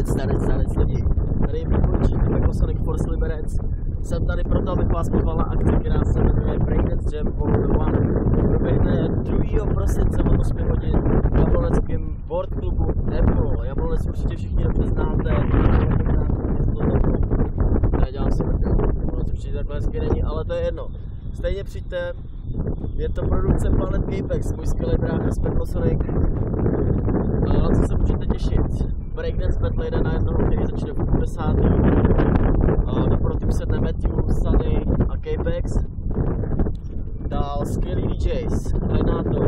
Zdanec lidi. Tady je výborčí Pekosonic Force Liberec. Jsem tady proto, abych vás pozval na akci, která se jmenuje Breakdance Jam Follow the One. Proběhne 2. prosince od 8 hodin v Jabloneckém board klubu Apple. Jablonec určitě všichni dobře znáte. Nedělám si prdel. Jablonec určitě takhle hezky není, ale to je jedno. Stejně přijďte. Je to produkce Planet Apex, můj skvělý brácha z Pekosonic. Na co se můžete těšit? Breakdance battle 1 na 1, který začne v 10. Naproti sedne Matthew, Sunny a Capex. Dál skvělý DJs, Renato,